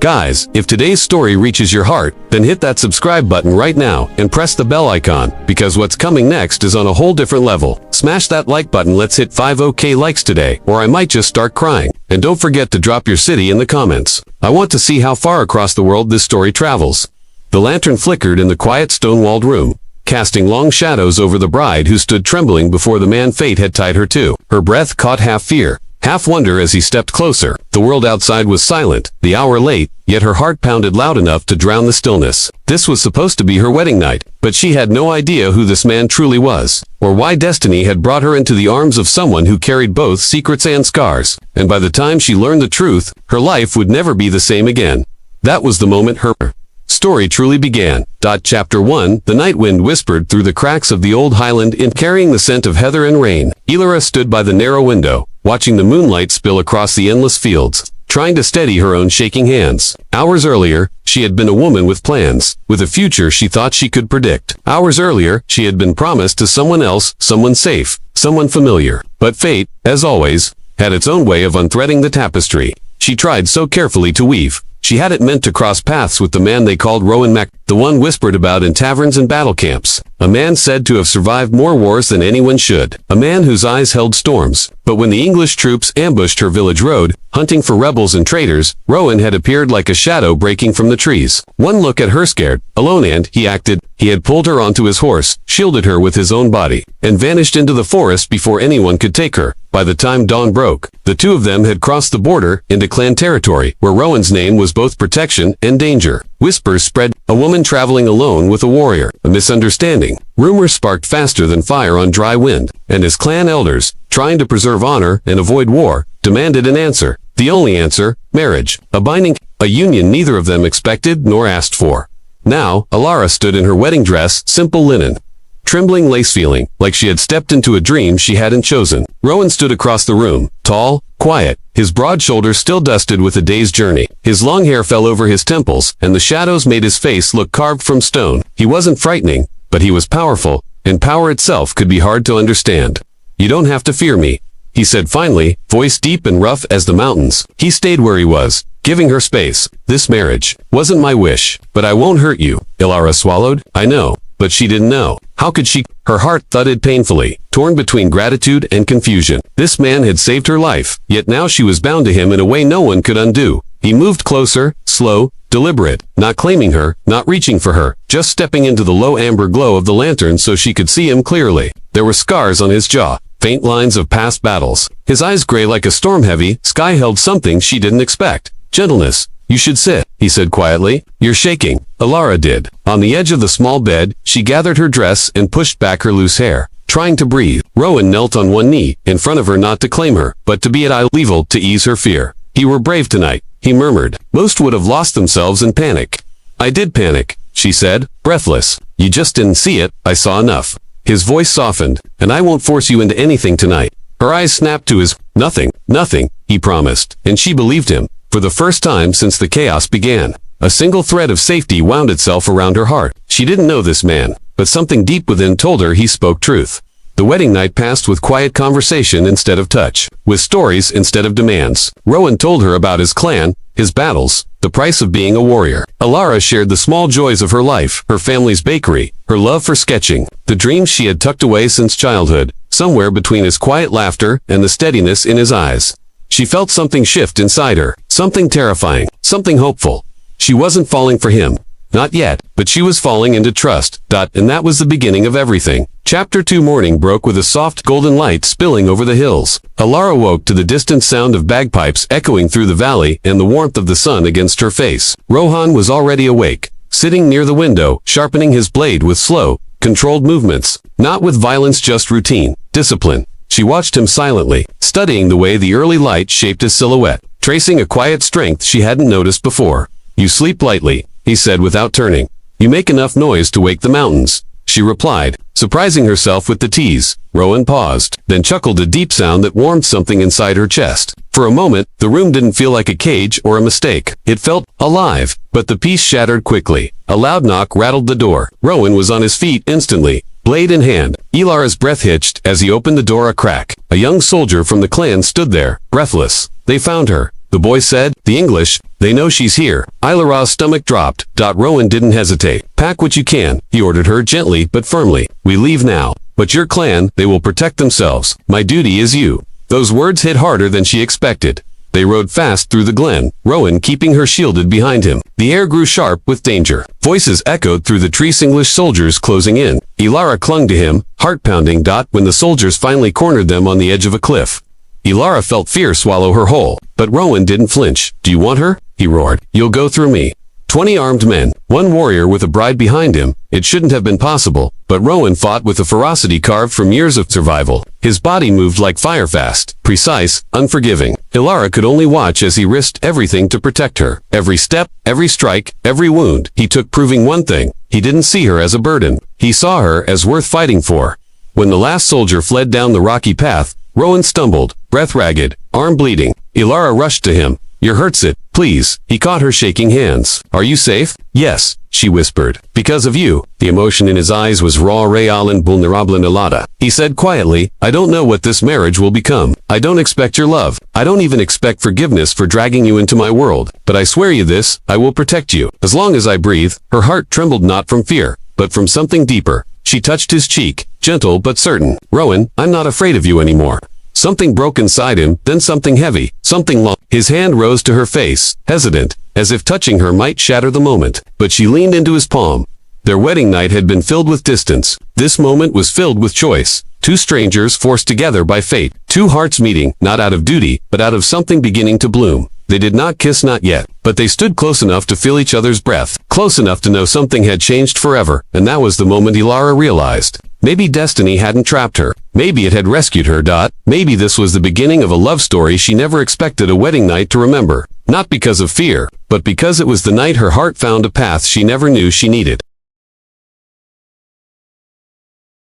Guys, if today's story reaches your heart, then hit that subscribe button right now and press the bell icon, because what's coming next is on a whole different level. Smash that like button, let's hit 5OK likes today, or I might just start crying. And don't forget to drop your city in the comments. I want to see how far across the world this story travels. The lantern flickered in the quiet stone-walled room, casting long shadows over the bride who stood trembling before the man fate had tied her to. Her breath caught half fear, half wonder as he stepped closer. The world outside was silent, the hour late, yet her heart pounded loud enough to drown the stillness. This was supposed to be her wedding night, but she had no idea who this man truly was, or why destiny had brought her into the arms of someone who carried both secrets and scars. And by the time she learned the truth, her life would never be the same again. That was the moment her story truly began. Chapter 1. The night wind whispered through the cracks of the old Highland Inn, carrying the scent of heather and rain. Elora stood by the narrow window, watching the moonlight spill across the endless fields, trying to steady her own shaking hands. Hours earlier, she had been a woman with plans, with a future she thought she could predict. Hours earlier, she had been promised to someone else, someone safe, someone familiar. But fate, as always, had its own way of unthreading the tapestry. She tried so carefully to weave. She hadn't meant to cross paths with the man they called Rowan Mac, the one whispered about in taverns and battle camps. A man said to have survived more wars than anyone should. A man whose eyes held storms. But when the English troops ambushed her village road, hunting for rebels and traitors, Rowan had appeared like a shadow breaking from the trees. One look at her scared, alone, and he acted. He had pulled her onto his horse, shielded her with his own body, and vanished into the forest before anyone could take her. By the time dawn broke, the two of them had crossed the border into clan territory, where Rowan's name was both protection and danger. Whispers spread, a woman traveling alone with a warrior, a misunderstanding. Rumors sparked faster than fire on dry wind, and his clan elders, trying to preserve honor and avoid war, demanded an answer. The only answer, marriage. A binding, a union neither of them expected nor asked for. Now, Alara stood in her wedding dress, simple linen, trembling lace, feeling like she had stepped into a dream she hadn't chosen. Rowan stood across the room, tall, quiet, his broad shoulders still dusted with a day's journey. His long hair fell over his temples, and the shadows made his face look carved from stone. He wasn't frightening, but he was powerful, and power itself could be hard to understand. "You don't have to fear me," he said finally, voice deep and rough as the mountains. He stayed where he was, giving her space. "This marriage wasn't my wish, but I won't hurt you." Ilara swallowed. I know. But she didn't know. How could she? Her heart thudded painfully, torn between gratitude and confusion. This man had saved her life, yet now she was bound to him in a way no one could undo. He moved closer, slow, deliberate, not claiming her, not reaching for her, just stepping into the low amber glow of the lantern so she could see him clearly. There were scars on his jaw, faint lines of past battles. His eyes gray like a storm-heavy sky held something she didn't expect. Gentleness. "You should sit," he said quietly. "You're shaking." Alara did. On the edge of the small bed, she gathered her dress and pushed back her loose hair, trying to breathe. Rowan knelt on one knee, in front of her, not to claim her, but to be at eye level to ease her fear. "You were brave tonight," he murmured. "Most would have lost themselves in panic." "I did panic," she said, breathless. "You just didn't see it. I saw enough." His voice softened. "And I won't force you into anything tonight." Her eyes snapped to his. "Nothing, nothing," he promised, and she believed him. For the first time since the chaos began, a single thread of safety wound itself around her heart. She didn't know this man, but something deep within told her he spoke truth. The wedding night passed with quiet conversation instead of touch, with stories instead of demands. Rowan told her about his clan, his battles, the price of being a warrior. Alara shared the small joys of her life, her family's bakery, her love for sketching, the dreams she had tucked away since childhood, somewhere between his quiet laughter and the steadiness in his eyes. She felt something shift inside her, something terrifying, something hopeful. She wasn't falling for him. Not yet, but she was falling into trust. And that was the beginning of everything. Chapter 2. Morning broke with a soft golden light spilling over the hills. Alara woke to the distant sound of bagpipes echoing through the valley and the warmth of the sun against her face. Rohan was already awake, sitting near the window, sharpening his blade with slow, controlled movements. Not with violence, just routine, discipline. She watched him silently, studying the way the early light shaped his silhouette, tracing a quiet strength she hadn't noticed before. "You sleep lightly," he said without turning. "You make enough noise to wake the mountains," she replied, surprising herself with the tease. Rowan paused, then chuckled, a deep sound that warmed something inside her chest. For a moment, the room didn't feel like a cage or a mistake. It felt alive, but the peace shattered quickly. A loud knock rattled the door. Rowan was on his feet instantly, blade in hand. Elara's breath hitched as he opened the door a crack. A young soldier from the clan stood there, breathless. "They found her," the boy said. The English, they know she's here. Ilara's stomach dropped. Rowan didn't hesitate. Pack what you can, he ordered her gently but firmly. We leave now. But your clan, they will protect themselves. My duty is you. Those words hit harder than she expected. They rode fast through the glen, Rowan keeping her shielded behind him. The air grew sharp with danger. Voices echoed through the trees. English soldiers closing in. Ilara clung to him, heart-pounding. When the soldiers finally cornered them on the edge of a cliff. Ilara felt fear swallow her whole, but Rowan didn't flinch. Do you want her? He roared. You'll go through me. 20 armed men, one warrior with a bride behind him. It shouldn't have been possible, but Rowan fought with a ferocity carved from years of survival. His body moved like fire, fast, precise, unforgiving. Ilara could only watch as he risked everything to protect her. Every step, every strike, every wound he took proving one thing. He didn't see her as a burden. He saw her as worth fighting for. When the last soldier fled down the rocky path, Rowan stumbled, breath ragged, arm bleeding. Ilara rushed to him. You hurts it, please. He caught her shaking hands. Are you safe? Yes, she whispered. Because of you. The emotion in his eyes was raw. Real and vulnerable Nalada. He said quietly, I don't know what this marriage will become. I don't expect your love. I don't even expect forgiveness for dragging you into my world. But I swear you this, I will protect you. As long as I breathe. Her heart trembled not from fear, but from something deeper. She touched his cheek, gentle but certain. Rowan, I'm not afraid of you anymore. Something broke inside him, then something heavy, something long. His hand rose to her face, hesitant, as if touching her might shatter the moment. But she leaned into his palm. Their wedding night had been filled with distance. This moment was filled with choice. Two strangers forced together by fate. Two hearts meeting, not out of duty, but out of something beginning to bloom. They did not kiss, not yet, but they stood close enough to feel each other's breath, close enough to know something had changed forever, and that was the moment Ilara realized. Maybe destiny hadn't trapped her. Maybe it had rescued her. Maybe this was the beginning of a love story she never expected a wedding night to remember. Not because of fear, but because it was the night her heart found a path she never knew she needed.